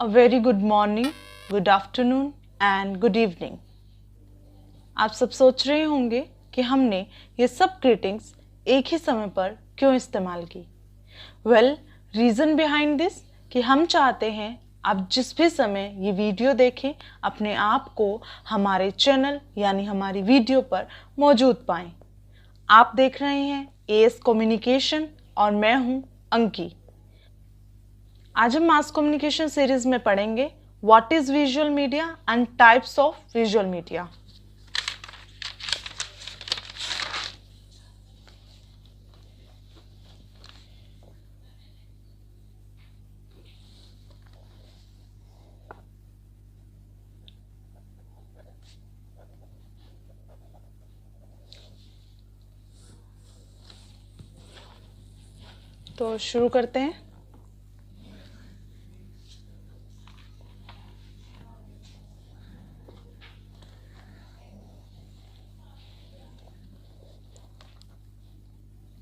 A very good morning, good afternoon and good evening. आप सब सोच रहे होंगे कि हमने ये सब ग्रीटिंग्स एक ही समय पर क्यों इस्तेमाल की। वेल, रीज़न बिहाइंड दिस कि हम चाहते हैं आप जिस भी समय ये वीडियो देखें अपने आप को हमारे चैनल यानी हमारी वीडियो पर मौजूद पाएं। आप देख रहे हैं एएस कम्युनिकेशन और मैं हूं अंकी। आज हम मास कम्युनिकेशन सीरीज में पढ़ेंगे what is visual media and types of visual media. तो शुरू करते हैं।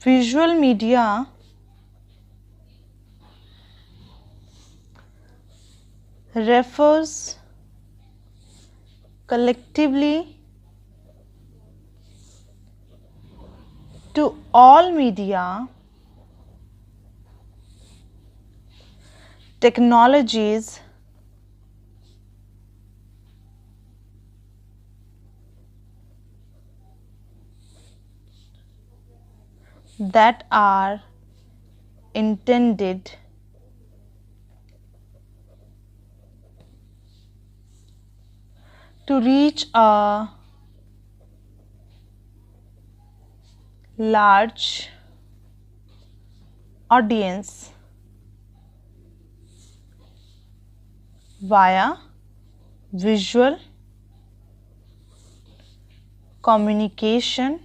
Visual media refers collectively to all media technologies that are intended to reach a large audience via visual communication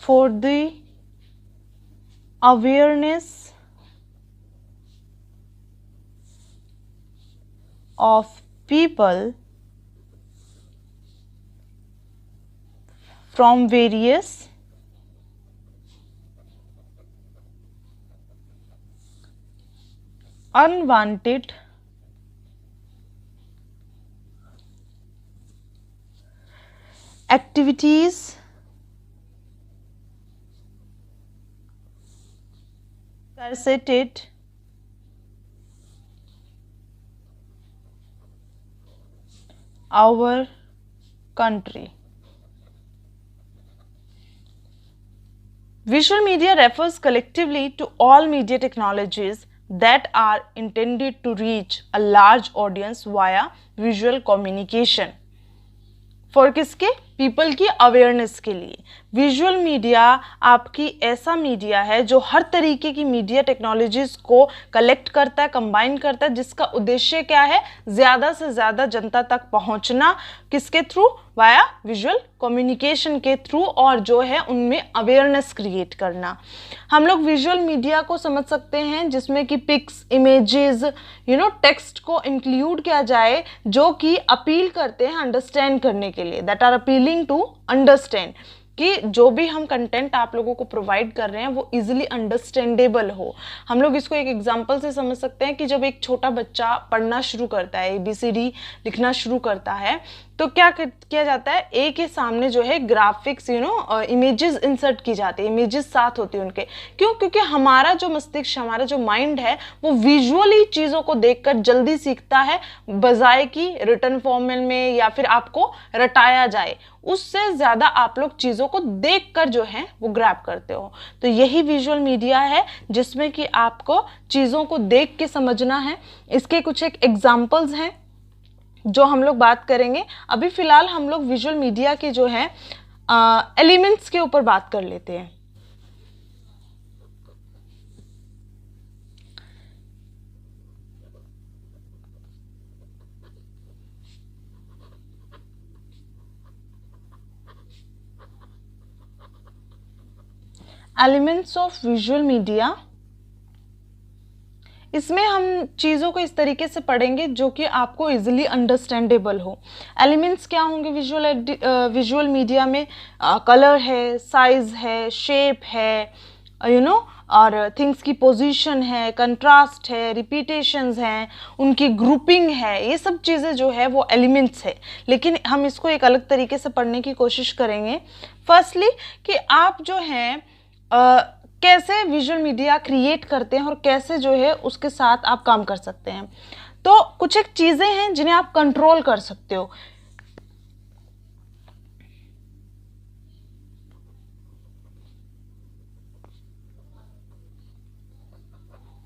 for the awareness of people from various unwanted activities parasited our country. Visual media refers collectively to all media technologies that are intended to reach a large audience via visual communication. For किसके? People की awareness के लिए। Visual media आपकी ऐसा media है जो हर तरीके की मीडिया टेक्नोलॉजीज को कलेक्ट करता है, कंबाइन करता है, जिसका उद्देश्य क्या है? ज़्यादा से ज़्यादा जनता तक पहुंचना। किसके थ्रू? वाया विजुअल कम्युनिकेशन के थ्रू, और जो है उनमें अवेयरनेस क्रिएट करना। हम लोग विजुअल मीडिया को समझ सकते हैं जिसमें कि पिक्स, इमेजेस, टेक्स्ट को इंक्लूड किया जाए जो कि अपील करते हैं अंडरस्टैंड करने के लिए, that are appealing to understand, कि जो भी हम कंटेंट आप लोगों को प्रोवाइड कर रहे हैं वो इजीली अंडरस्टैंडेबल हो। हम लोग इसको एक एग्जांपल से समझ सकते हैं कि जब एक छोटा बच्चा पढ़ना शुरू करता है, ABCD लिखना शुरू करता है, तो क्या किया जाता है? ए के सामने जो है ग्राफिक्स इमेजेस इंसर्ट की जाती है, इमेजेस साथ होती है उनके। क्यों? क्योंकि हमारा जो मस्तिष्क, हमारा जो माइंड है वो विजुअली चीज़ों को देखकर जल्दी सीखता है, बजाय कि रिटन फॉर्म में या फिर आपको रटाया जाए। उससे ज़्यादा आप लोग चीज़ों को देखकर जो है वो ग्रैब करते हो। तो यही विजुअल मीडिया है जिसमें कि आपको चीज़ों को देख के समझना है। इसके कुछ एक एग्जाम्पल्स हैं जो हम लोग बात करेंगे। अभी फिलहाल हम लोग विजुअल मीडिया के जो है एलिमेंट्स के ऊपर बात कर लेते हैं। एलिमेंट्स ऑफ विजुअल मीडिया, इसमें हम चीज़ों को इस तरीके से पढ़ेंगे जो कि आपको इजीली अंडरस्टैंडेबल हो। एलिमेंट्स क्या होंगे विजुअल मीडिया में? कलर है, साइज है, शेप है, और थिंग्स की पोजीशन है, कंट्रास्ट है, रिपीटेशंस हैं, उनकी ग्रुपिंग है, ये सब चीज़ें जो है वो एलिमेंट्स है। लेकिन हम इसको एक अलग तरीके से पढ़ने की कोशिश करेंगे। फर्स्टली कि आप जो हैं कैसे विजुअल मीडिया क्रिएट करते हैं और कैसे जो है उसके साथ आप काम कर सकते हैं। तो कुछ एक चीज़ें हैं जिन्हें आप कंट्रोल कर सकते हो।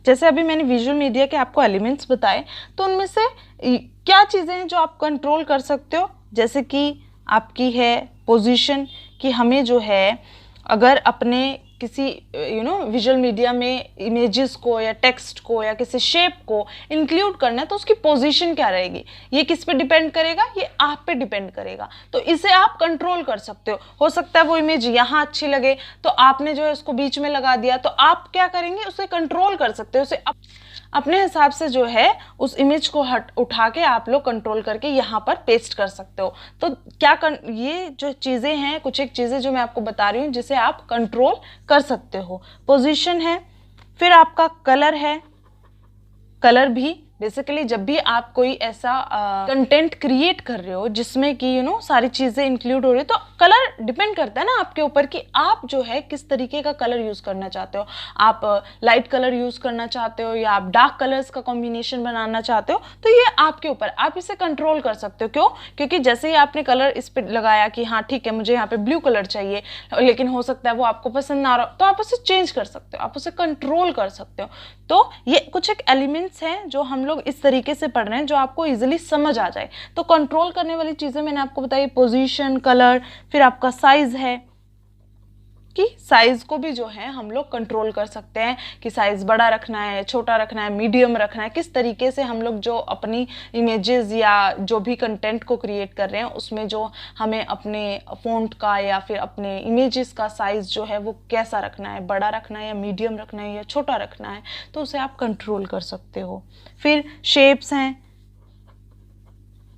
जैसे अभी मैंने विजुअल मीडिया के आपको एलिमेंट्स बताए, तो उनमें से क्या चीज़ें हैं जो आप कंट्रोल कर सकते हो। जैसे कि आपकी है पोजीशन, कि हमें जो है अगर अपने किसी विजुअल मीडिया में इमेजेस को या टेक्स्ट को या किसी शेप को इंक्लूड करना है, तो उसकी पोजीशन क्या रहेगी, ये किस पे डिपेंड करेगा, ये आप पे डिपेंड करेगा। तो इसे आप कंट्रोल कर सकते हो सकता है वो इमेज यहाँ अच्छी लगे तो आपने जो है उसको बीच में लगा दिया, तो आप क्या करेंगे, उसे कंट्रोल कर सकते हो, उसे अपने हिसाब से जो है उस इमेज को उठा के आप लोग कंट्रोल करके यहाँ पर पेस्ट कर सकते हो। तो ये जो चीज़ें हैं, कुछ एक चीज़ें जो मैं आपको बता रही हूँ जिसे आप कंट्रोल कर सकते हो। पोजीशन है, फिर आपका कलर है। कलर भी बेसिकली जब भी आप कोई ऐसा कंटेंट क्रिएट कर रहे हो जिसमें कि सारी चीज़ें इंक्लूड हो रही है, तो कलर डिपेंड करता है ना आपके ऊपर कि आप जो है किस तरीके का कलर यूज़ करना चाहते हो। आप लाइट कलर यूज़ करना चाहते हो या आप डार्क कलर्स का कॉम्बिनेशन बनाना चाहते हो, तो ये आपके ऊपर, आप इसे कंट्रोल कर सकते हो। क्यों? क्योंकि जैसे ही आपने कलर इस पर लगाया कि हाँ ठीक है मुझे यहाँ पे ब्लू कलर चाहिए, लेकिन हो सकता है वो आपको पसंद ना आ रहा हो, तो आप उसे चेंज कर सकते हो, आप उसे कंट्रोल कर सकते हो। तो ये कुछ एक एलिमेंट्स हैं जो हम लोग इस तरीके से पढ़ रहे हैं जो आपको इजीली समझ आ जाए। तो कंट्रोल करने वाली चीजें मैंने आपको बताई, पोजीशन, कलर, फिर आपका साइज है कि साइज को भी जो है हम लोग कंट्रोल कर सकते हैं कि साइज बड़ा रखना है, छोटा रखना है, मीडियम रखना है, किस तरीके से हम लोग जो अपनी इमेजेस या जो भी कंटेंट को क्रिएट कर रहे हैं उसमें जो हमें अपने फ़ॉन्ट का या फिर अपने इमेजेस का साइज जो है वो कैसा रखना है, बड़ा रखना है या मीडियम रखना है या छोटा रखना है, तो उसे आप कंट्रोल कर सकते हो। फिर शेप्स हैं,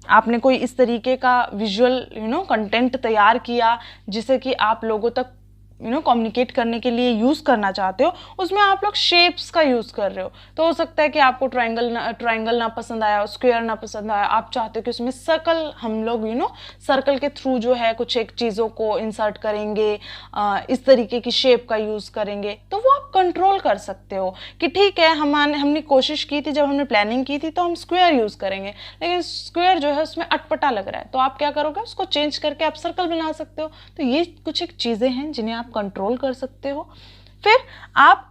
आपने कोई इस तरीके का विजुअल कंटेंट तैयार किया जिसे कि आप लोगों तक कम्युनिकेट करने के लिए यूज़ करना चाहते हो, उसमें आप लोग शेप्स का यूज़ कर रहे हो। तो हो सकता है कि आपको ट्रायंगल ना पसंद आया, स्क्वायर ना पसंद आया, आप चाहते हो कि उसमें सर्कल, हम लोग सर्कल के थ्रू जो है कुछ एक चीज़ों को इंसर्ट करेंगे, इस तरीके की शेप का यूज़ करेंगे, तो वो आप कंट्रोल कर सकते हो कि ठीक है हमने कोशिश की थी, जब हमने प्लानिंग की थी तो हम स्क्वायर यूज़ करेंगे, लेकिन स्क्वायर जो है उसमें अटपटा लग रहा है, तो आप क्या करोगे, उसको चेंज करके आप सर्कल बना सकते हो। तो ये कुछ एक चीज़ें हैं जिन्हें आप कंट्रोल कर सकते हो। फिर आप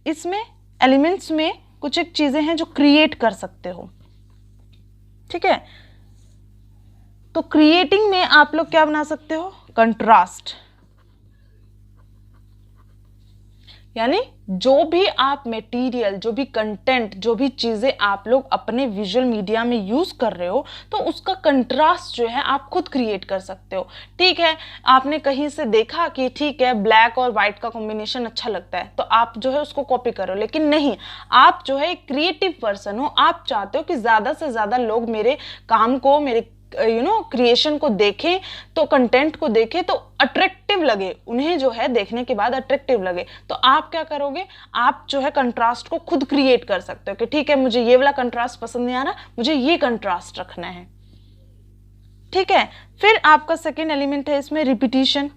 इसमें एलिमेंट्स में कुछ एक चीजें हैं जो क्रिएट कर सकते हो, ठीक है। तो क्रिएटिंग में आप लोग क्या बना सकते हो, कंट्रास्ट, यानी जो भी आप मटेरियल, जो भी कंटेंट, जो भी चीज़ें आप लोग अपने विजुअल मीडिया में यूज़ कर रहे हो, तो उसका कंट्रास्ट जो है आप खुद क्रिएट कर सकते हो। ठीक है, आपने कहीं से देखा कि ठीक है ब्लैक और वाइट का कॉम्बिनेशन अच्छा लगता है, तो आप जो है उसको कॉपी करो, लेकिन नहीं, आप जो है एक क्रिएटिव पर्सन हो, आप चाहते हो कि ज़्यादा से ज़्यादा लोग मेरे काम को, मेरे क्रिएशन को देखें, तो कंटेंट को देखें तो अट्रैक्टिव लगे, उन्हें जो है देखने के बाद अट्रैक्टिव लगे। तो आप क्या करोगे, आप जो है कंट्रास्ट को खुद क्रिएट कर सकते हो कि ठीक है मुझे ये वाला कंट्रास्ट पसंद नहीं आ रहा, मुझे ये कंट्रास्ट रखना है, ठीक है। फिर आपका सेकेंड एलिमेंट है इसमें रिपीटिशन।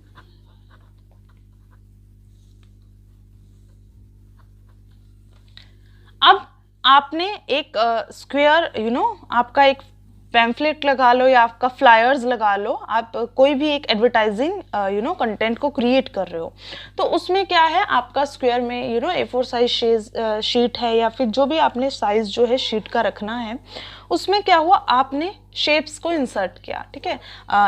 अब आपने एक स्क्वायर आपका एक पैम्फलेट लगा लो या आपका फ्लायर्स लगा लो, आप कोई भी एक एडवर्टाइजिंग कंटेंट को क्रिएट कर रहे हो, तो उसमें क्या है, आपका स्क्वायर में A4 साइज शीट है या फिर जो भी आपने साइज जो है शीट का रखना है, उसमें क्या हुआ, आपने शेप्स को इंसर्ट किया, ठीक है।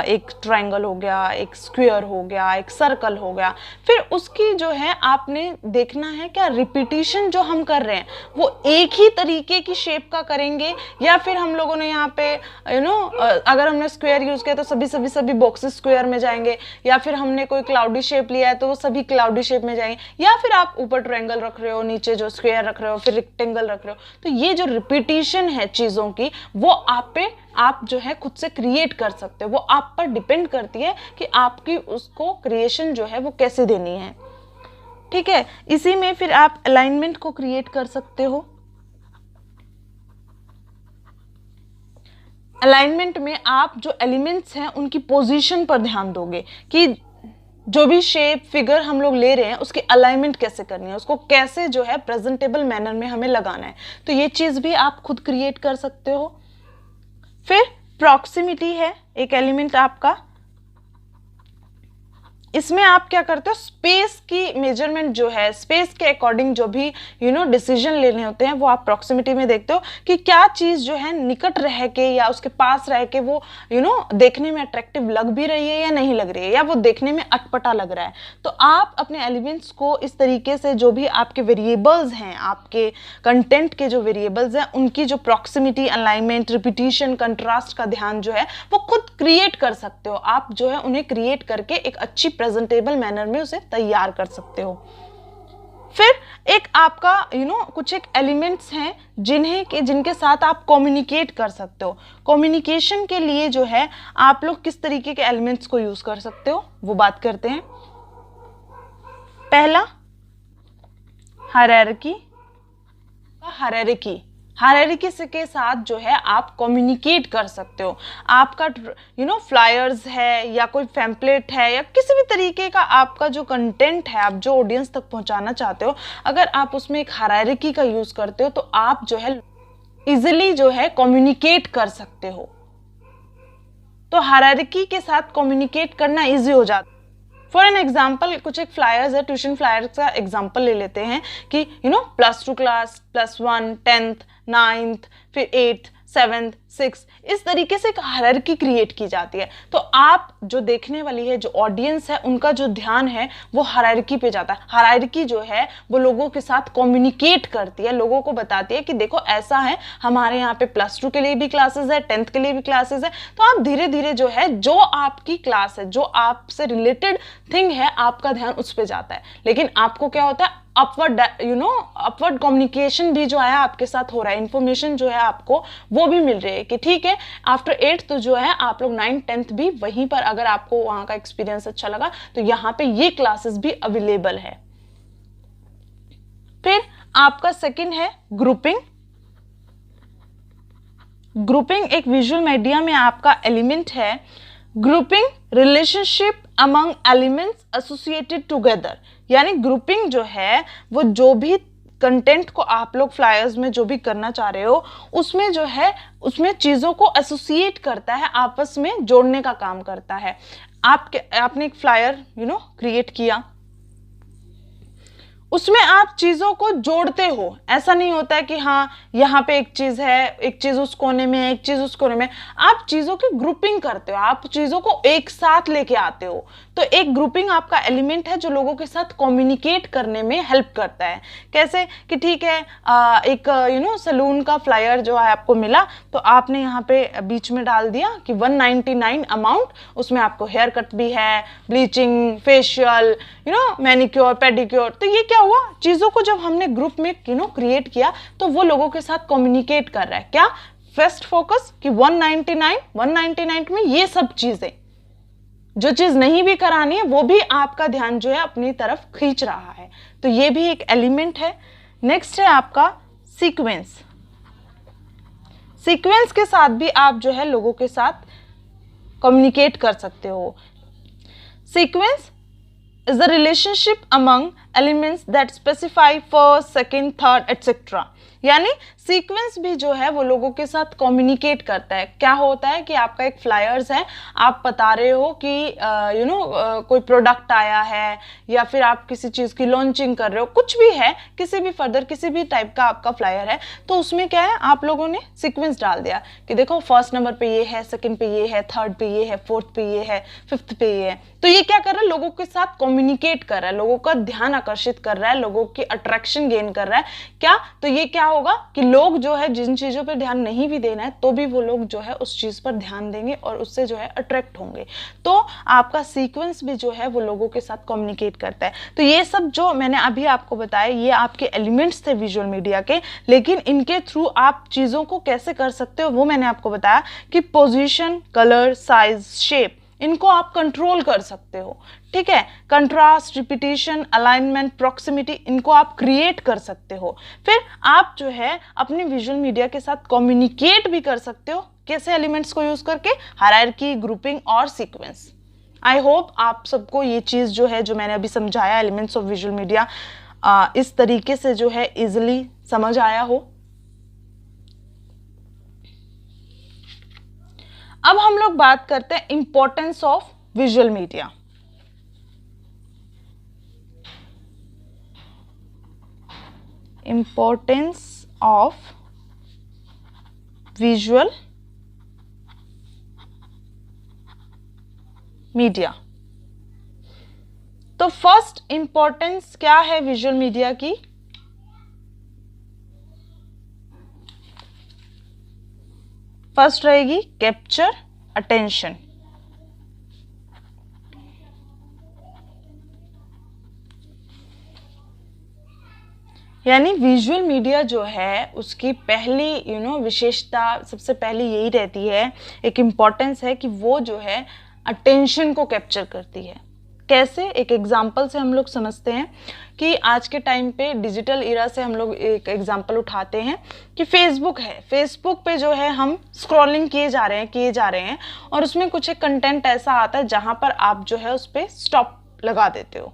एक ट्रायंगल हो गया, एक स्क्वायर हो गया, एक सर्कल हो गया, फिर उसकी जो है आपने देखना है क्या रिपीटिशन जो हम कर रहे हैं वो एक ही तरीके की शेप का करेंगे, या फिर हम लोगों ने यहाँ पे अगर हमने स्क्वायर यूज किया तो सभी बॉक्सेस स्क्वायर में जाएंगे, या फिर हमने कोई क्लाउडी शेप लिया है तो वो सभी क्लाउडी शेप में जाएंगे, या फिर आप ऊपर ट्रायंगल रख रहे हो, नीचे जो स्क्वायर रख रहे हो, फिर रेक्टेंगल रख रहे हो। तो ये जो रिपीटिशन है चीजों की, वो आप जो है खुद से क्रिएट कर सकते हो, वो आप पर डिपेंड करती है कि आपकी उसको क्रिएशन जो है वो कैसे देनी है, ठीक है। इसी में फिर आप अलाइनमेंट को क्रिएट कर सकते हो। अलाइनमेंट में आप जो एलिमेंट्स हैं उनकी पोजीशन पर ध्यान दोगे कि जो भी शेप फिगर हम लोग ले रहे हैं उसकी अलाइनमेंट कैसे करनी है, उसको कैसे जो है प्रेजेंटेबल मैनर में हमें लगाना है। तो ये चीज़ भी आप खुद क्रिएट कर सकते हो। फिर प्रॉक्सिमिटी है एक एलिमेंट आपका, इसमें आप क्या करते हो, स्पेस की मेजरमेंट जो है, स्पेस के अकॉर्डिंग जो भी डिसीजन लेने होते हैं वो आप प्रॉक्सिमिटी में देखते हो कि क्या चीज़ जो है निकट रह के या उसके पास रह के वो देखने में अट्रैक्टिव लग भी रही है या नहीं लग रही है, या वो देखने में अटपटा लग रहा है। तो आप अपने एलिमेंट्स को इस तरीके से, जो भी आपके वेरिएबल्स हैं, आपके कंटेंट के जो वेरिएबल्स हैं, उनकी जो प्रॉक्सिमिटी, अलाइनमेंट, रिपीटिशन, कंट्रास्ट का ध्यान जो है वो खुद क्रिएट कर सकते हो। आप जो है उन्हें क्रिएट करके एक अच्छी प्रेजेंटेबल मैनर में उसे तैयार कर सकते हो। फिर एक आपका कुछ एक एलिमेंट्स हैं जिनके साथ आप कम्युनिकेट कर सकते हो। कम्युनिकेशन के लिए जो है आप लोग किस तरीके के एलिमेंट्स को यूज कर सकते हो वो बात करते हैं। पहला हायरार्की के साथ जो है आप कम्युनिकेट कर सकते हो। आपका फ्लायर्स है या कोई पैम्पलेट है या किसी भी तरीके का आपका जो कंटेंट है, आप जो ऑडियंस तक पहुंचाना चाहते हो, अगर आप उसमें एक हायरार्की का यूज करते हो तो आप जो है इजिली जो है कम्युनिकेट कर सकते हो। तो हायरार्की के साथ कम्युनिकेट करना इजी हो जाता है। फॉर एन एग्जाम्पल, कुछ एक फ्लायर्स है, ट्यूशन फ्लायर्स का एग्जाम्पल ले लेते हैं कि +2 क्लास, +1, 10th, 9th, फिर 8th, 7th, 6th, इस तरीके से एक हायरार्की क्रिएट की जाती है। तो आप जो देखने वाली है, जो ऑडियंस है, उनका जो ध्यान है वो हायरार्की पे जाता है। हायरार्की जो है वो लोगों के साथ कम्युनिकेट करती है, लोगों को बताती है कि देखो ऐसा है, हमारे यहाँ पे +2 के लिए भी क्लासेस है, 10th के लिए भी क्लासेस है। तो आप धीरे धीरे जो है, जो आपकी क्लास है, जो आपसे रिलेटेड थिंग है, आपका ध्यान उस पर जाता है। लेकिन आपको क्या होता है, अपवर्ड कम्युनिकेशन भी जो है आपके साथ हो रहा है, इंफॉर्मेशन जो है आपको वो भी मिल रही है कि ठीक है, आफ्टर 8th तो जो है आप लोग 9th 10th भी वहीं पर, अगर आपको वहां का एक्सपीरियंस अच्छा लगा तो यहाँ पे ये क्लासेस भी अवेलेबल है। फिर आपका सेकंड है ग्रुपिंग। ग्रुपिंग एक विजुअल मीडिया में आपका एलिमेंट है। Grouping relationship among elements associated together, यानी ग्रुपिंग जो है वो जो भी कंटेंट को आप लोग फ्लायर्स में जो भी करना चाह रहे हो उसमें जो है, उसमें चीज़ों को एसोसिएट करता है, आपस में जोड़ने का काम करता है। आपने एक फ्लायर क्रिएट किया, उसमें आप चीज़ों को जोड़ते हो। ऐसा नहीं होता है कि हाँ यहाँ पे एक चीज़ है, एक चीज़ उस कोने में, एक चीज़ उस कोने में। आप चीज़ों की ग्रुपिंग करते हो, आप चीज़ों को एक साथ लेके आते हो। तो एक ग्रुपिंग आपका एलिमेंट है जो लोगों के साथ कम्युनिकेट करने में हेल्प करता है। कैसे कि ठीक है, एक सलून का फ्लायर जो है आपको मिला, तो आपने यहाँ पे बीच में डाल दिया कि 199 अमाउंट, उसमें आपको हेयर कट भी है, ब्लीचिंग, फेशियल, मैनिक्योर, पेडिक्योर। तो ये क्या हुआ, चीज़ों को जब हमने ग्रुप में क्रिएट किया तो वो लोगों के साथ कम्युनिकेट कर रहा है। क्या, फर्स्ट फोकस कि 199 में ये सब चीज़ें, जो चीज़ नहीं भी करानी है वो भी आपका ध्यान जो है अपनी तरफ खींच रहा है। तो ये भी एक एलिमेंट है। नेक्स्ट है आपका सीक्वेंस। सीक्वेंस के साथ भी आप जो है लोगों के साथ कम्युनिकेट कर सकते हो। Sequence is the relationship among elements that specify first, second, third, etc. यानी सीक्वेंस भी जो है वो लोगों के साथ कम्युनिकेट करता है। क्या होता है कि आपका एक फ्लायर्स है, आप बता रहे हो कि कोई प्रोडक्ट आया है या फिर आप किसी चीज़ की लॉन्चिंग कर रहे हो, कुछ भी है, किसी भी फर्दर किसी भी टाइप का आपका फ्लायर है, तो उसमें क्या है, आप लोगों ने सीक्वेंस डाल दिया कि देखो फर्स्ट नंबर पे ये है, सेकंड पे ये है, थर्ड पे ये है, फोर्थ पे ये है, फिफ्थ पे ये है। तो ये क्या कर रहा है, लोगों के साथ कम्युनिकेट कर रहा है, लोगों का ध्यान आकर्षित कर रहा है, लोगों की अट्रैक्शन गेन कर रहा है। क्या, तो ये क्या होगा कि लोग जो है जिन चीज़ों पर ध्यान नहीं भी देना है तो भी वो लोग जो है उस चीज़ पर ध्यान देंगे और उससे जो है अट्रैक्ट होंगे। तो आपका सीक्वेंस भी जो है वो लोगों के साथ कम्युनिकेट करता है। तो ये सब जो मैंने अभी आपको बताया ये आपके एलिमेंट्स थे विजुअल मीडिया के, लेकिन इनके थ्रू आप चीज़ों को कैसे कर सकते हो वो मैंने आपको बताया कि पोजीशन, कलर, साइज, शेप, इनको आप कंट्रोल कर सकते हो। ठीक है। कंट्रास्ट, रिपीटिशन, अलाइनमेंट, प्रॉक्सिमिटी, इनको आप क्रिएट कर सकते हो। फिर आप जो है अपने विजुअल मीडिया के साथ कम्युनिकेट भी कर सकते हो। कैसे? एलिमेंट्स को यूज करके, हायरार्की, ग्रुपिंग और सीक्वेंस। आई होप आप सबको ये चीज जो है, जो मैंने अभी समझाया एलिमेंट्स ऑफ विजुअल मीडिया, इस तरीके से जो है इजिली समझ आया हो। अब हम लोग बात करते हैं importance of visual media. Importance of visual media. तो फर्स्ट इंपॉर्टेंस क्या है विजुअल मीडिया की? फर्स्ट रहेगी कैप्चर अटेंशन। यानी विजुअल मीडिया जो है उसकी पहली विशेषता सबसे पहले यही रहती है, एक इम्पॉर्टेंस है कि वो जो है अटेंशन को कैप्चर करती है। कैसे? एक एग्जाम्पल से हम लोग समझते हैं कि आज के टाइम पे डिजिटल इरा से हम लोग एक एग्जाम्पल उठाते हैं कि फेसबुक है। फेसबुक पे जो है हम स्क्रॉलिंग किए जा रहे हैं और उसमें कुछ एक कंटेंट ऐसा आता है जहां पर आप जो है उस पर स्टॉप लगा देते हो।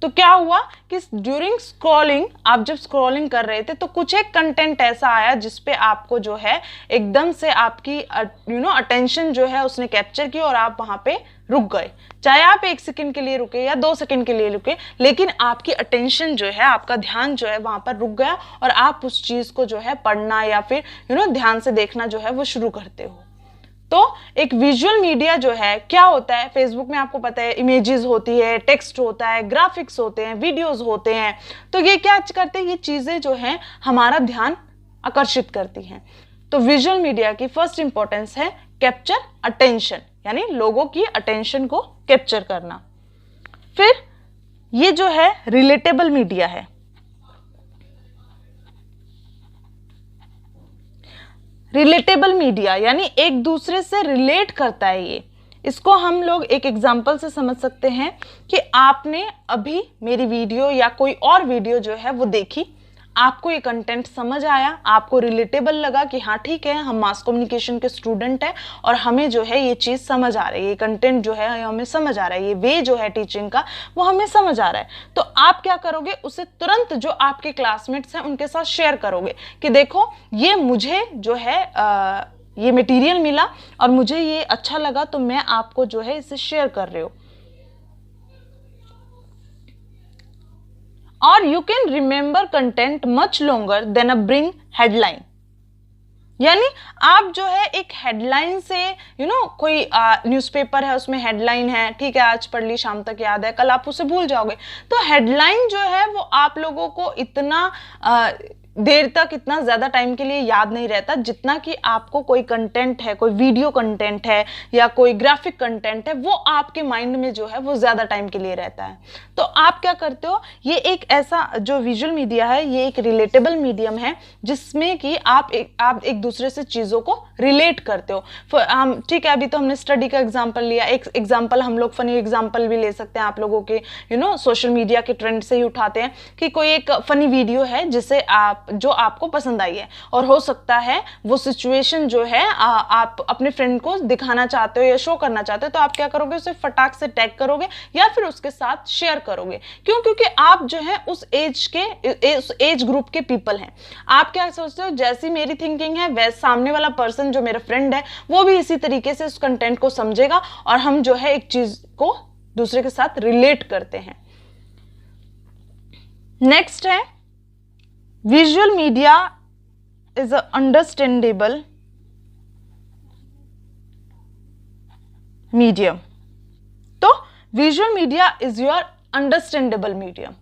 तो क्या हुआ कि ड्यूरिंग स्क्रॉलिंग, आप जब स्क्रॉलिंग कर रहे थे तो कुछ एक कंटेंट ऐसा आया जिसपे आपको जो है एकदम से आपकी अटेंशन जो है उसने कैप्चर की और आप वहां पे रुक गए। चाहे आप 1 सेकंड के लिए रुके या 2 सेकंड के लिए रुके, लेकिन आपकी अटेंशन जो है, आपका ध्यान जो है वहां पर रुक गया और आप उस चीज को जो है पढ़ना या फिर ध्यान से देखना जो है वो शुरू करते हो। तो एक विजुअल मीडिया जो है क्या होता है, फेसबुक में आपको पता है इमेजेस होती है, टेक्स्ट होता है, ग्राफिक्स होते हैं, वीडियोस होते हैं। तो ये क्या करते हैं, ये चीजें जो हैं हमारा ध्यान आकर्षित करती हैं। तो विजुअल मीडिया की फर्स्ट इंपॉर्टेंस है कैप्चर अटेंशन, यानी लोगों की अटेंशन को कैप्चर करना। फिर ये जो है रिलेटेबल मीडिया है। रिलेटेबल मीडिया यानी एक दूसरे से रिलेट करता है। ये इसको हम लोग एक एग्जांपल से समझ सकते हैं कि आपने अभी मेरी वीडियो या कोई और वीडियो जो है वो देखी, आपको ये कंटेंट समझ आया, आपको रिलेटेबल लगा कि हाँ ठीक है, हम मास कम्युनिकेशन के स्टूडेंट हैं और हमें जो है ये चीज़ समझ आ रही है, ये कंटेंट जो है हमें समझ आ रहा है, ये वे जो है टीचिंग का वो हमें समझ आ रहा है। तो आप क्या करोगे, उसे तुरंत जो आपके क्लासमेट्स हैं उनके साथ शेयर करोगे कि देखो ये मुझे जो है ये मटेरियल मिला और मुझे ये अच्छा लगा, तो मैं आपको जो है इसे शेयर कर रही हूँ। और you can remember content much longer than a bring headline. यानी आप जो है एक हेडलाइन से कोई न्यूज़पेपर है उसमें हेडलाइन है, ठीक है आज पढ़ ली शाम तक याद है, कल आप उसे भूल जाओगे। तो हेडलाइन जो है वो आप लोगों को इतना देर तक, इतना ज़्यादा टाइम के लिए याद नहीं रहता जितना कि आपको कोई कंटेंट है, कोई वीडियो कंटेंट है या कोई ग्राफिक कंटेंट है, वो आपके माइंड में जो है वो ज़्यादा टाइम के लिए रहता है। तो आप क्या करते हो, ये एक ऐसा जो विजुअल मीडिया है ये एक रिलेटेबल मीडियम है जिसमें कि आप एक दूसरे से चीज़ों को रिलेट करते हो। ठीक है, अभी तो हमने स्टडी का एग्जाम्पल लिया, एक एग्जाम्पल हम लोग फनी एग्जाम्पल भी ले सकते हैं आप लोगों के सोशल मीडिया के ट्रेंड से ही उठाते हैं कि कोई एक फनी वीडियो है जिसे जो आपको पसंद आई है और हो सकता है वो सिचुएशन जो है आप अपने फ्रेंड को दिखाना चाहते हो या शो करना चाहते हो, तो आप क्या करोगे, उसे फटाक से टैग करोगे या फिर उसके साथ शेयर करोगे। क्यों? क्योंकि आप जो है उस एज ग्रुप के पीपल हैं। आप क्या सोचते हो, जैसी मेरी थिंकिंग है वैसे सामने वाला पर्सन जो मेरा फ्रेंड है वो भी इसी तरीके से उस कंटेंट को समझेगा और हम जो है एक चीज को दूसरे के साथ रिलेट करते हैं। नेक्स्ट है visual media is a understandable medium. तो visual media is your understandable medium.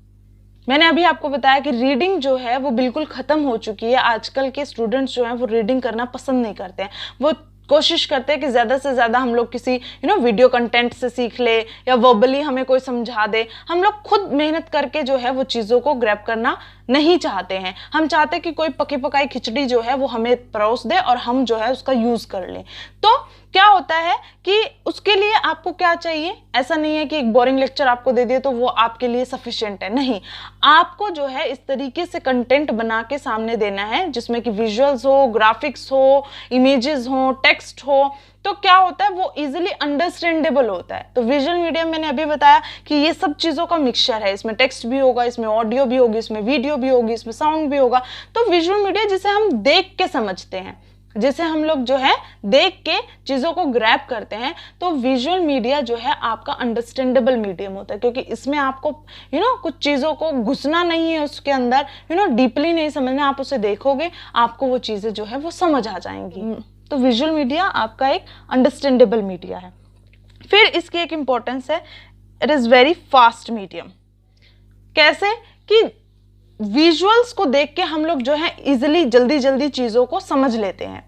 मैंने अभी आपको बताया कि रीडिंग जो है वो बिल्कुल खत्म हो चुकी है। आजकल के स्टूडेंट्स जो हैं वो रीडिंग करना पसंद नहीं करते हैं, वो कोशिश करते हैं कि ज़्यादा से ज़्यादा हम लोग किसी वीडियो कंटेंट से सीख ले या वर्बली हमें कोई समझा दे। हम लोग खुद मेहनत करके जो है वो चीज़ों को ग्रैब करना नहीं चाहते हैं। हम चाहते हैं कि कोई पकी पकाई खिचड़ी जो है वो हमें परोस दे और हम जो है उसका यूज़ कर लें। तो क्या होता है कि उसके लिए आपको क्या चाहिए, ऐसा नहीं है कि एक बोरिंग लेक्चर आपको दे दिए तो वो आपके लिए सफिशिएंट है, नहीं, आपको जो है इस तरीके से कंटेंट बना के सामने देना है जिसमें कि विजुअल्स हो, ग्राफिक्स हो, इमेजेस हो, टेक्स्ट हो, तो क्या होता है वो इजीली अंडरस्टैंडेबल होता है। तो विजुअल मीडिया मैंने अभी बताया कि ये सब चीज़ों का मिक्सचर है, इसमें टेक्स्ट भी होगा, इसमें ऑडियो भी होगी, इसमें वीडियो भी होगी, इसमें साउंड भी होगा। तो विजुअल मीडिया जिसे हम देख के समझते हैं, जैसे हम लोग जो है देख के चीज़ों को ग्रैब करते हैं, तो विजुअल मीडिया जो है आपका अंडरस्टैंडेबल मीडियम होता है, क्योंकि इसमें आपको कुछ चीज़ों को घुसना नहीं है उसके अंदर, डीपली नहीं समझना, आप उसे देखोगे आपको वो चीज़ें जो है वो समझ आ जाएंगी। तो विजुअल मीडिया आपका एक अंडरस्टैंडेबल मीडिया है। फिर इसकी एक इंपॉर्टेंस है, it is very fast medium. कैसे कि विजुअल्स को देख के हम लोग जो है इजिली जल्दी जल्दी चीज़ों को समझ लेते हैं।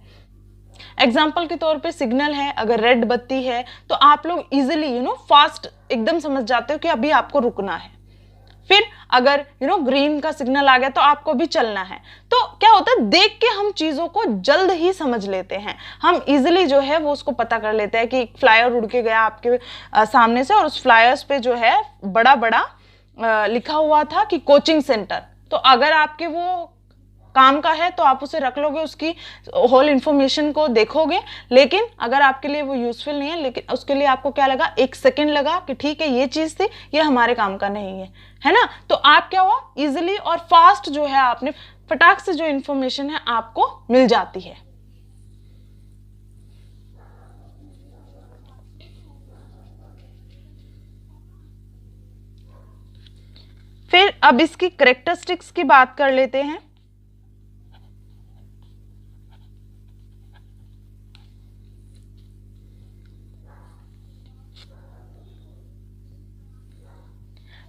एग्जाम्पल के तौर पे सिग्नल है, अगर रेड बत्ती है तो आप लोग इजिली फास्ट एकदम समझ जाते हो कि अभी आपको रुकना है। फिर अगर ग्रीन का सिग्नल आ गया तो आपको भी चलना है। तो क्या होता है, देख के हम चीज़ों को जल्द ही समझ लेते हैं, हम इजिली जो है वो उसको पता कर लेते हैं कि फ्लायर उड़ के गया आपके सामने से, और उस फ्लायर्स पे जो है बड़ा बड़ा लिखा हुआ था कि कोचिंग सेंटर। तो अगर आपके वो काम का है तो आप उसे रख लोगे, उसकी होल इंफॉर्मेशन को देखोगे, लेकिन अगर आपके लिए वो यूजफुल नहीं है, लेकिन उसके लिए आपको क्या लगा, 1 सेकंड लगा कि ठीक है ये चीज़ थी, ये हमारे काम का नहीं है ना। तो आप क्या हुआ, इजिली और फास्ट जो है आपने फटाक से जो इंफॉर्मेशन है आपको मिल जाती है। फिर अब इसकी कैरेक्टरिस्टिक्स की बात कर लेते हैं।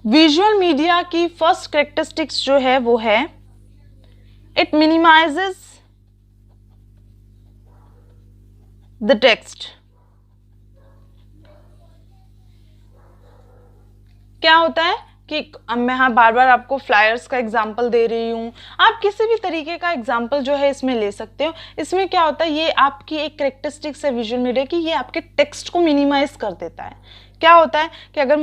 विजुअल मीडिया की फर्स्ट कैरेक्टरिस्टिक्स जो है वो है, इट मिनिमाइजेस द टेक्स्ट। क्या होता है कि अब मैं बार बार आपको फ्लायर्स का एग्जाम्पल दे रही हूँ, आप किसी भी तरीके का एग्जाम्पल जो है इसमें ले सकते हो। इसमें क्या होता है, ये आपकी एक कैरेक्टरिस्टिक्स है विजुअल मीडिया की, ये आपके टेक्स्ट को मिनिमाइज कर देता है। क्या होता है कि अगर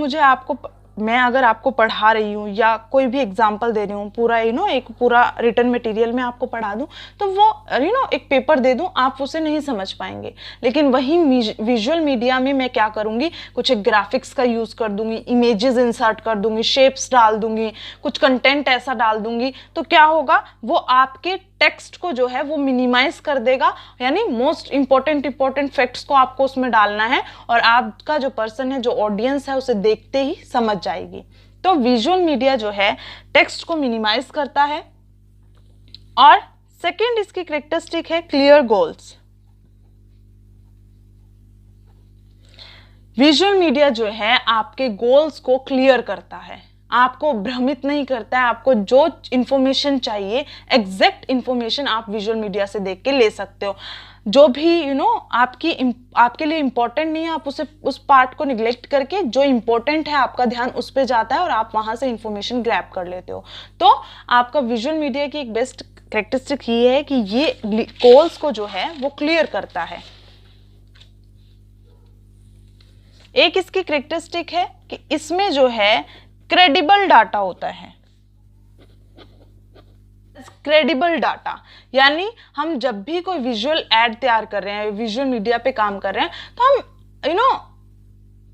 मैं अगर आपको पढ़ा रही हूँ या कोई भी एग्जाम्पल दे रही हूँ, पूरा एक पूरा रिटर्न मटेरियल में आपको पढ़ा दूँ, तो वो एक पेपर दे दूँ, आप उसे नहीं समझ पाएंगे। लेकिन वही विजुअल मीडिया में मैं क्या करूँगी, कुछ एक ग्राफिक्स का यूज़ कर दूँगी, इमेजेस इंसर्ट कर दूँगी, शेप्स डाल दूँगी, कुछ कंटेंट ऐसा डाल दूँगी, तो क्या होगा, वो आपके टेक्स्ट को जो है वो मिनिमाइज कर देगा, यानी मोस्ट इंपॉर्टेंट फैक्ट्स को आपको उसमें डालना है, और आपका जो पर्सन है, जो ऑडियंस है, उसे देखते ही समझ जाएगी। तो विजुअल मीडिया जो है टेक्स्ट को मिनिमाइज करता है। और सेकंड इसकी कैरेक्टरिस्टिक है क्लियर गोल्स। विजुअल मीडिया जो है आपके गोल्स को क्लियर करता है, आपको भ्रमित नहीं करता है, आपको जो इंफॉर्मेशन चाहिए एग्जैक्ट इंफॉर्मेशन आप विजुअल मीडिया से देख के ले सकते हो। जो भी आपके लिए इंपॉर्टेंट नहीं है, आप उस पार्ट को निगलेक्ट करके जो इंपॉर्टेंट है आपका ध्यान उस पर जाता है और आप वहां से इंफॉर्मेशन ग्रैब कर लेते हो। तो आपका विजुअल मीडिया की एक बेस्ट कैरेक्टरिस्टिक ये है कि ये गोल्स को जो है वो क्लियर करता है। एक इसकी कैरेक्टरिस्टिक है कि इसमें जो है क्रेडिबल डाटा होता है। क्रेडिबल डाटा यानी हम जब भी कोई विजुअल एड तैयार कर रहे हैं, विजुअल मीडिया पे काम कर रहे हैं, तो हम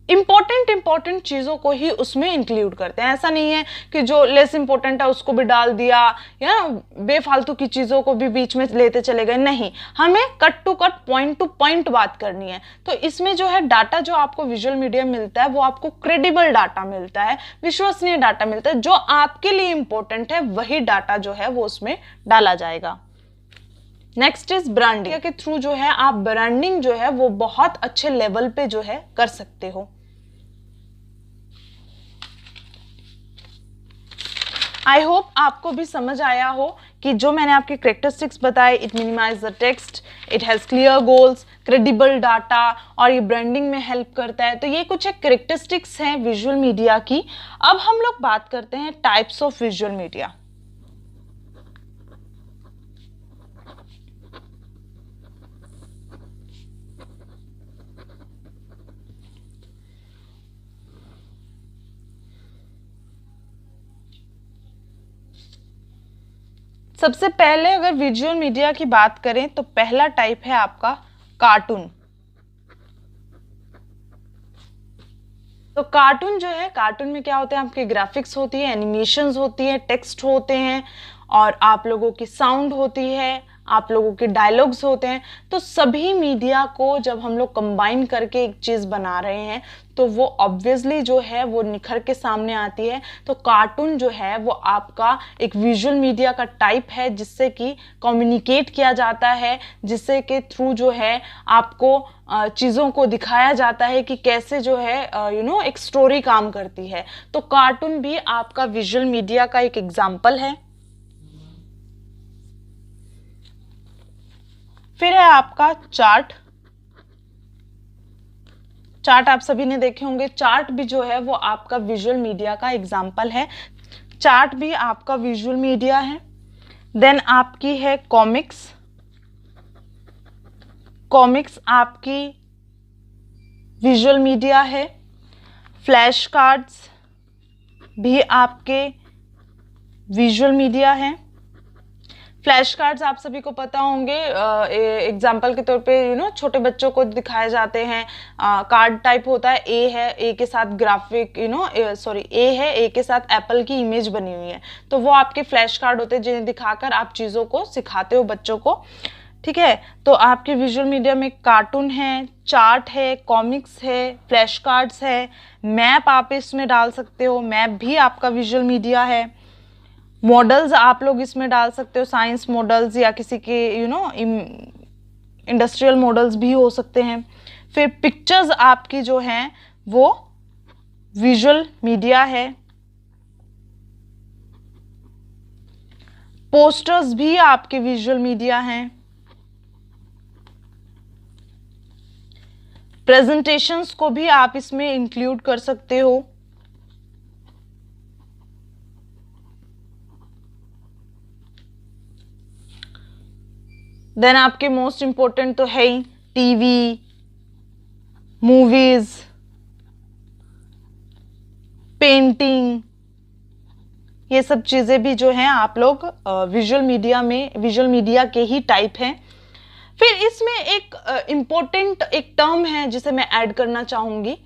इंपॉर्टेंट चीज़ों को ही उसमें इंक्लूड करते हैं। ऐसा नहीं है कि जो लेस इंपॉर्टेंट है उसको भी डाल दिया या बेफालतू की चीज़ों को भी बीच में लेते चले गए, नहीं, हमें cut to cut point to point बात करनी है। तो इसमें जो है डाटा जो आपको विजुअल मीडिया मिलता है वो आपको क्रेडिबल डाटा मिलता है, विश्वसनीय डाटा मिलता है, जो आपके लिए इंपॉर्टेंट है वही डाटा जो है वो उसमें डाला जाएगा। नेक्स्ट इज ब्रांडिंग के थ्रू जो है आप ब्रांडिंग जो है वो बहुत अच्छे लेवल पे जो है कर सकते हो। आई होप आपको भी समझ आया हो कि जो मैंने आपके कैरेक्टरिस्टिक्स बताए, it minimise the text, it has clear goals, credible data और ये ब्रांडिंग में हेल्प करता है। तो ये कुछ एक कैरेक्टरिस्टिक्स हैं विजुअल मीडिया की। अब हम लोग बात करते हैं टाइप्स ऑफ विजुअल मीडिया। सबसे पहले अगर विजुअल मीडिया की बात करें तो पहला टाइप है आपका कार्टून। तो कार्टून जो है, कार्टून में क्या होते हैं, आपके ग्राफिक्स होती है, एनिमेशंस होती है, टेक्स्ट होते हैं और आप लोगों की साउंड होती है, आप लोगों के डायलॉग्स होते हैं। तो सभी मीडिया को जब हम लोग कंबाइन करके एक चीज़ बना रहे हैं तो वो ऑब्वियसली जो है वो निखर के सामने आती है। तो कार्टून जो है वो आपका एक विजुअल मीडिया का टाइप है जिससे कि कम्युनिकेट किया जाता है, जिससे के थ्रू जो है आपको चीज़ों को दिखाया जाता है कि कैसे जो है एक स्टोरी काम करती है। तो कार्टून भी आपका विजुअल मीडिया का एक एग्जाम्पल है। फिर है आपका चार्ट। चार्ट आप सभी ने देखे होंगे, चार्ट भी जो है वो आपका विजुअल मीडिया का एग्जाम्पल है। चार्ट भी आपका विजुअल मीडिया है। देन आपकी है कॉमिक्स। कॉमिक्स आपकी विजुअल मीडिया है। फ्लैश कार्ड्स भी आपके विजुअल मीडिया है। फ्लैश कार्ड्स आप सभी को पता होंगे, एग्जाम्पल के तौर पे छोटे बच्चों को दिखाए जाते हैं। कार्ड टाइप होता है, ए है, ए के साथ ग्राफिक ए है, ए के साथ एप्पल की इमेज बनी हुई है। तो वो आपके फ्लैश कार्ड होते हैं जिन्हें दिखाकर आप चीज़ों को सिखाते हो बच्चों को। ठीक है, तो आपके विजुअल मीडिया में कार्टून है, चार्ट है, कॉमिक्स है, फ्लैश कार्ड्स है, मैप आप इसमें डाल सकते हो, मैप भी आपका विजुअल मीडिया है। मॉडल्स आप लोग इसमें डाल सकते हो, साइंस मॉडल्स या किसी के इंडस्ट्रियल मॉडल्स भी हो सकते हैं। फिर पिक्चर्स आपकी जो हैं वो विजुअल मीडिया है। पोस्टर्स भी आपके विजुअल मीडिया हैं। प्रेजेंटेशंस को भी आप इसमें इंक्लूड कर सकते हो। देन आपके मोस्ट इंपॉर्टेंट तो है ही टीवी, मूवीज, पेंटिंग, ये सब चीजें भी जो हैं आप लोग विजुअल मीडिया में, विजुअल मीडिया के ही टाइप हैं। फिर इसमें एक इम्पोर्टेंट एक टर्म है जिसे मैं ऐड करना चाहूंगी,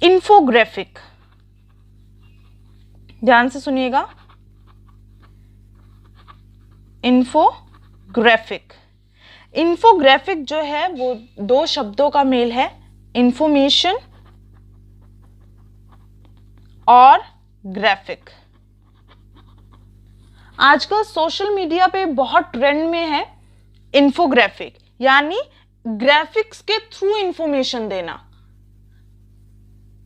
इंफोग्राफिक। ध्यान से सुनिएगा, इंफोग्राफिक। इंफोग्राफिक जो है वो दो शब्दों का मेल है, इंफॉर्मेशन और ग्राफिक। आजकल सोशल मीडिया पे बहुत ट्रेंड में है इंफोग्राफिक, यानी ग्राफिक्स के थ्रू इंफॉर्मेशन देना।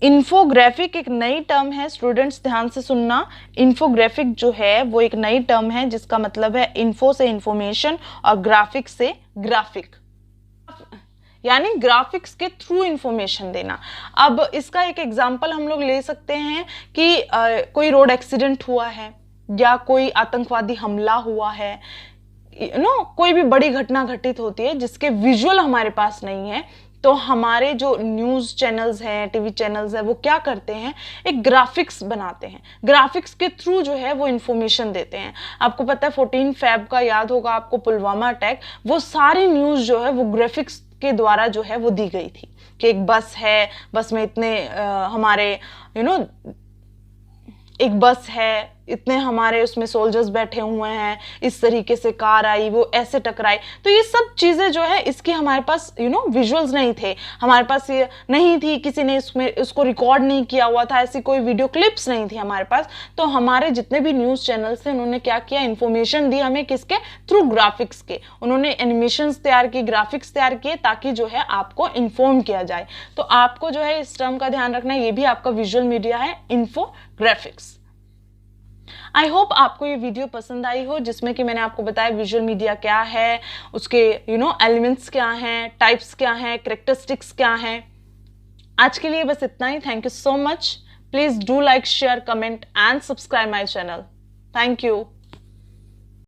इंफोग्राफिक एक नई टर्म है, स्टूडेंट्स ध्यान से सुनना। इंफोग्राफिक जो है वो एक नई टर्म है जिसका मतलब है इन्फो से इंफॉर्मेशन और ग्राफिक से ग्राफिक, यानी ग्राफिक्स के थ्रू इंफॉर्मेशन देना। अब इसका एक एग्जांपल हम लोग ले सकते हैं कि कोई रोड एक्सीडेंट हुआ है या कोई आतंकवादी हमला हुआ है, कोई भी बड़ी घटना घटित होती है जिसके विजुअल हमारे पास नहीं है, तो हमारे जो न्यूज़ चैनल्स हैं, टीवी चैनल्स हैं, वो क्या करते हैं, एक ग्राफिक्स बनाते हैं। ग्राफिक्स के थ्रू जो है वो इंफॉर्मेशन देते हैं। आपको पता है 14 फ़रवरी का याद होगा आपको, पुलवामा अटैक, वो सारी न्यूज़ जो है वो ग्राफिक्स के द्वारा जो है वो दी गई थी कि एक बस है, बस में इतने हमारे एक बस है, इतने हमारे उसमें सोल्जर्स बैठे हुए हैं, इस तरीके से कार आई, वो ऐसे टकराई। तो ये सब चीज़ें जो है इसकी हमारे पास विजुअल्स नहीं थे, हमारे पास ये नहीं थी, किसी ने इसको रिकॉर्ड नहीं किया हुआ था, ऐसी कोई वीडियो क्लिप्स नहीं थी हमारे पास। तो हमारे जितने भी न्यूज़ चैनल्स थे उन्होंने क्या किया, इन्फॉर्मेशन दी हमें, किसके थ्रू, ग्राफिक्स के। उन्होंने एनिमेशंस तैयार की, ग्राफिक्स तैयार किए ताकि जो है आपको इन्फॉर्म किया जाए। तो आपको जो है इस टर्म का ध्यान रखना है, ये भी आपका विजुअल मीडिया है, इन्फोग्राफिक्स। आई होप आपको ये वीडियो पसंद आई हो, जिसमें कि मैंने आपको बताया विजुअल मीडिया क्या है, उसके एलिमेंट्स क्या हैं, टाइप्स क्या हैं, कैरेक्टरिस्टिक्स क्या हैं। आज के लिए बस इतना ही। Thank you so much. Please do like, share, comment and subscribe my channel. Thank you.